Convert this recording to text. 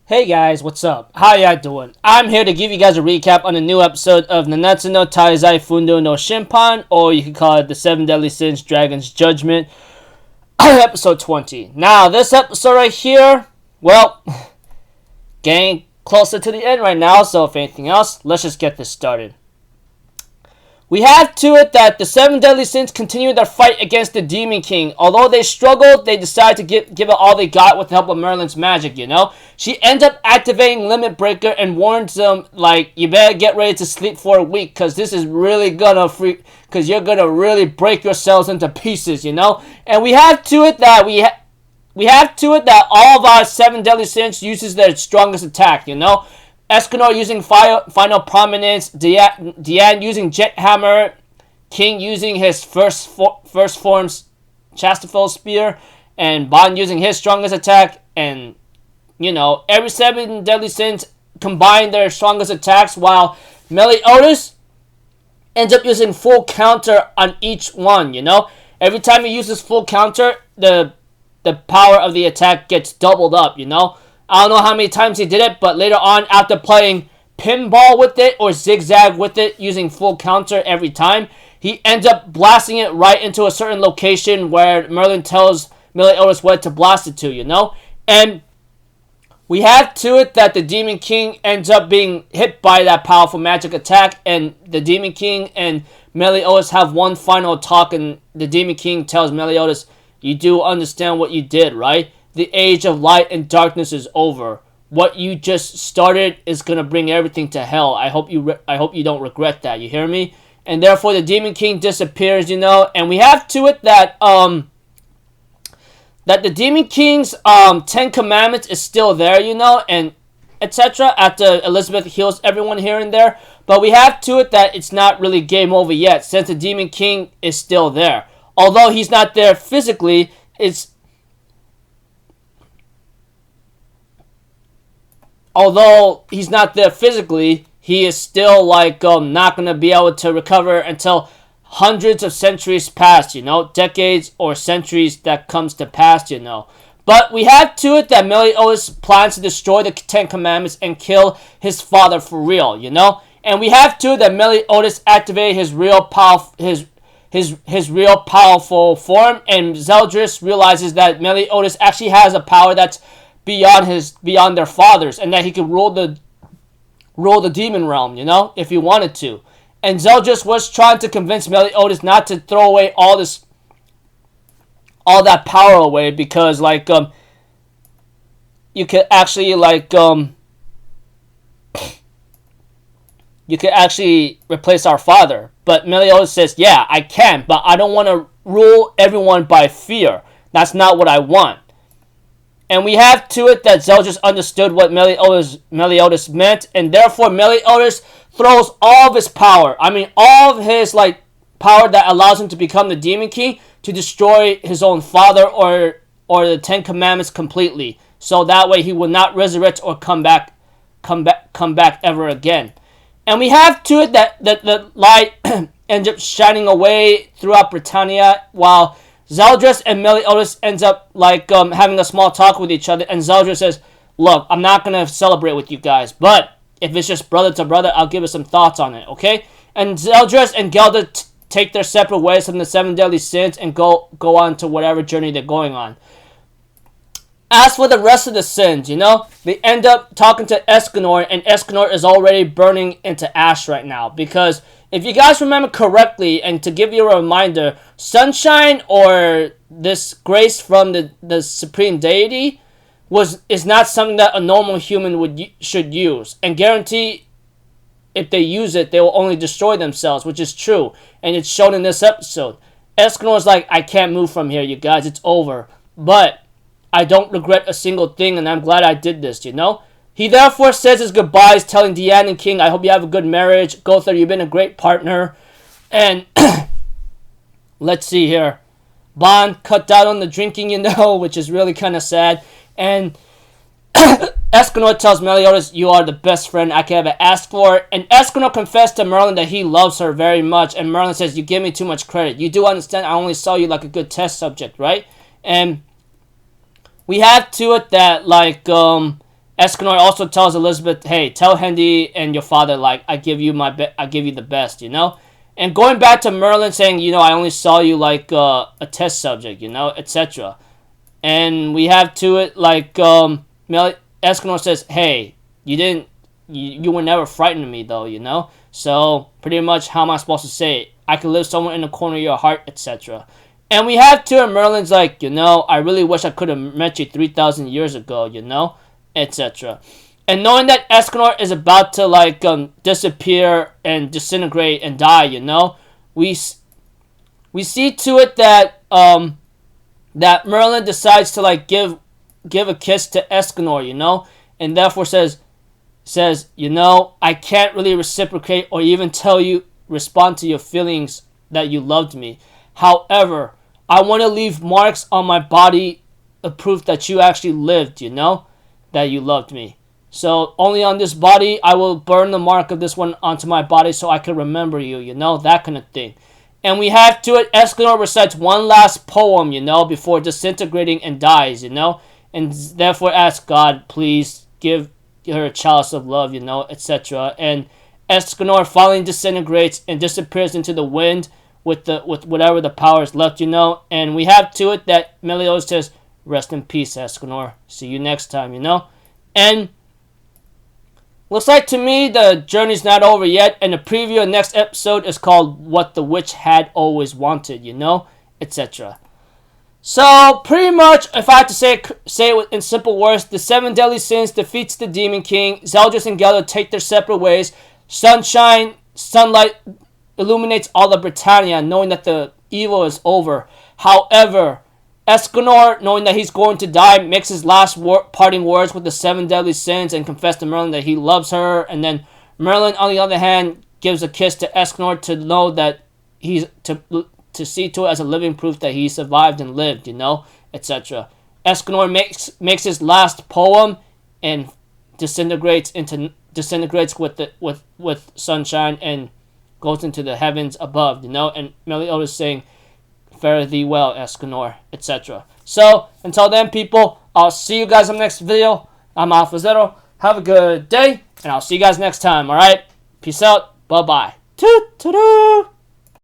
Hey guys, what's up? How y'all doing? I'm here to give you guys a recap on a new episode of Nanatsu no Taizai Fundo no Shinpan, or you can call it the 7 Deadly Sins Dragon's Judgment, episode 20. Now, this episode right here, well, getting closer to the end right now, so if anything else, let's just get this started. We have to it that the 7 Deadly Sins continue their fight against the Demon King. Although they struggled, they decide to give it all they got with the help of Merlin's magic, you know? She ends up activating Limit Breaker and warns them, like, you better get ready to sleep for a week, because this is really gonna because you're gonna really break yourselves into pieces, you know? And we have to it that all of our 7 Deadly Sins uses their strongest attack, you know? Escanor using Final Prominence, Diane using Jet Hammer, King using his first form's Chastafel Spear, and Bond using his strongest attack, and, you know, every 7 Deadly Sins combine their strongest attacks, while Meliodas ends up using full counter on each one, you know? Every time he uses full counter, the power of the attack gets doubled up, you know? I don't know how many times he did it, but later on, after playing pinball with it or zigzag with it using full counter every time, he ends up blasting it right into a certain location where Merlin tells Meliodas what to blast it to, you know? And we have to it that the Demon King ends up being hit by that powerful magic attack, and the Demon King and Meliodas have one final talk, and the Demon King tells Meliodas, you do understand what you did, right? The age of light and darkness is over. What you just started is gonna bring everything to hell. I hope you don't regret that. You hear me? And therefore, the Demon King disappears. You know, and we have to it that that the Demon King's 10 Commandments is still there. You know, and etc. After Elizabeth heals everyone here and there, but we have to it that it's not really game over yet, since the Demon King is still there. Although he's not there physically, he is still, like, not going to be able to recover until hundreds of centuries pass, you know? Decades or centuries that comes to pass, you know? But we have to it that Meliodas plans to destroy the 10 Commandments and kill his father for real, you know? And we have to it that Meliodas activated his real powerful form, and Zeldris realizes that Meliodas actually has a power that's beyond their fathers, and that he could rule the demon realm, you know, if he wanted to. And Zeldris was trying to convince Meliodas not to throw away all that power away, because, like, you could actually replace our father. But Meliodas says, yeah, I can, but I don't want to rule everyone by fear. That's not what I want. And we have to it that Zeldris understood what Meliodas meant, and therefore Meliodas throws all of his power. I mean, all of his, like, power that allows him to become the Demon King, to destroy his own father or the 10 Commandments completely. So that way he will not resurrect or come back ever again. And we have to it that the light ends up shining away throughout Britannia, while Zeldris and Meliodas ends up, like, having a small talk with each other, and Zeldris says, look, I'm not going to celebrate with you guys, but if it's just brother to brother, I'll give it some thoughts on it, okay? And Zeldris and Gelda take their separate ways from the 7 Deadly Sins and go on to whatever journey they're going on. As for the rest of the sins, you know, they end up talking to Escanor, and Escanor is already burning into ash right now, because if you guys remember correctly, and to give you a reminder, sunshine or this grace from the supreme deity is not something that a normal human should use, and guarantee if they use it, they will only destroy themselves, which is true, and it's shown in this episode. Escanor's like, I can't move from here, you guys, it's over, but I don't regret a single thing, and I'm glad I did this, you know? He therefore says his goodbyes, telling Diane and King, I hope you have a good marriage. Gother, you've been a great partner. And let's see here. Bond cut down on the drinking, you know, which is really kind of sad. And Escanor tells Meliodas, you are the best friend I could ever ask for. And Escanor confessed to Merlin that he loves her very much. And Merlin says, you give me too much credit. You do understand I only saw you like a good test subject, right? And we have to it that, like, Escanor also tells Elizabeth, hey, tell Hendy and your father, like, I give you the best, you know? And going back to Merlin saying, you know, I only saw you like a test subject, you know, etc. And we have to it, like, Escanor says, hey, you were never frightened of me, though, you know? So, pretty much, how am I supposed to say it? I could live somewhere in the corner of your heart, etc. And we have to, and Merlin's like, you know, I really wish I could have met you 3,000 years ago, you know? Etc. And knowing that Escanor is about to, like, disappear and disintegrate and die, you know? We see to it that, that Merlin decides to, like, give a kiss to Escanor, you know? And therefore says, you know, I can't really reciprocate or even respond to your feelings that you loved me. However, I want to leave marks on my body of proof that you actually lived, you know, that you loved me. So only on this body, I will burn the mark of this one onto my body so I can remember you, you know, that kind of thing. And we have to it, Escanor recites one last poem, you know, before disintegrating and dies, you know, and therefore asks God, please give her a chalice of love, you know, etc. And Escanor finally disintegrates and disappears into the wind with whatever the power is left, you know. And we have to it that Meliodas says, rest in peace, Escanor. See you next time, you know. And looks like to me the journey's not over yet. And the preview of the next episode is called What the Witch Had Always Wanted, you know, etc. So, pretty much, if I had to say it in simple words, the 7 deadly sins defeats the Demon King. Zeldris and Geller take their separate ways. Sunlight illuminates all of Britannia, knowing that the evil is over. However, Escanor, knowing that he's going to die, makes his last parting words with the 7 deadly sins and confesses to Merlin that he loves her. And then Merlin, on the other hand, gives a kiss to Escanor to know that he's to see to it as a living proof that he survived and lived, you know, etc. Escanor makes his last poem and disintegrates with sunshine and goes into the heavens above, you know, and Meliodas is saying, fare thee well, Escanor, etc. So, until then, people, I'll see you guys in the next video. I'm Alpha Zero. Have a good day, and I'll see you guys next time, alright? Peace out. Bye-bye. Toot-toot-toot.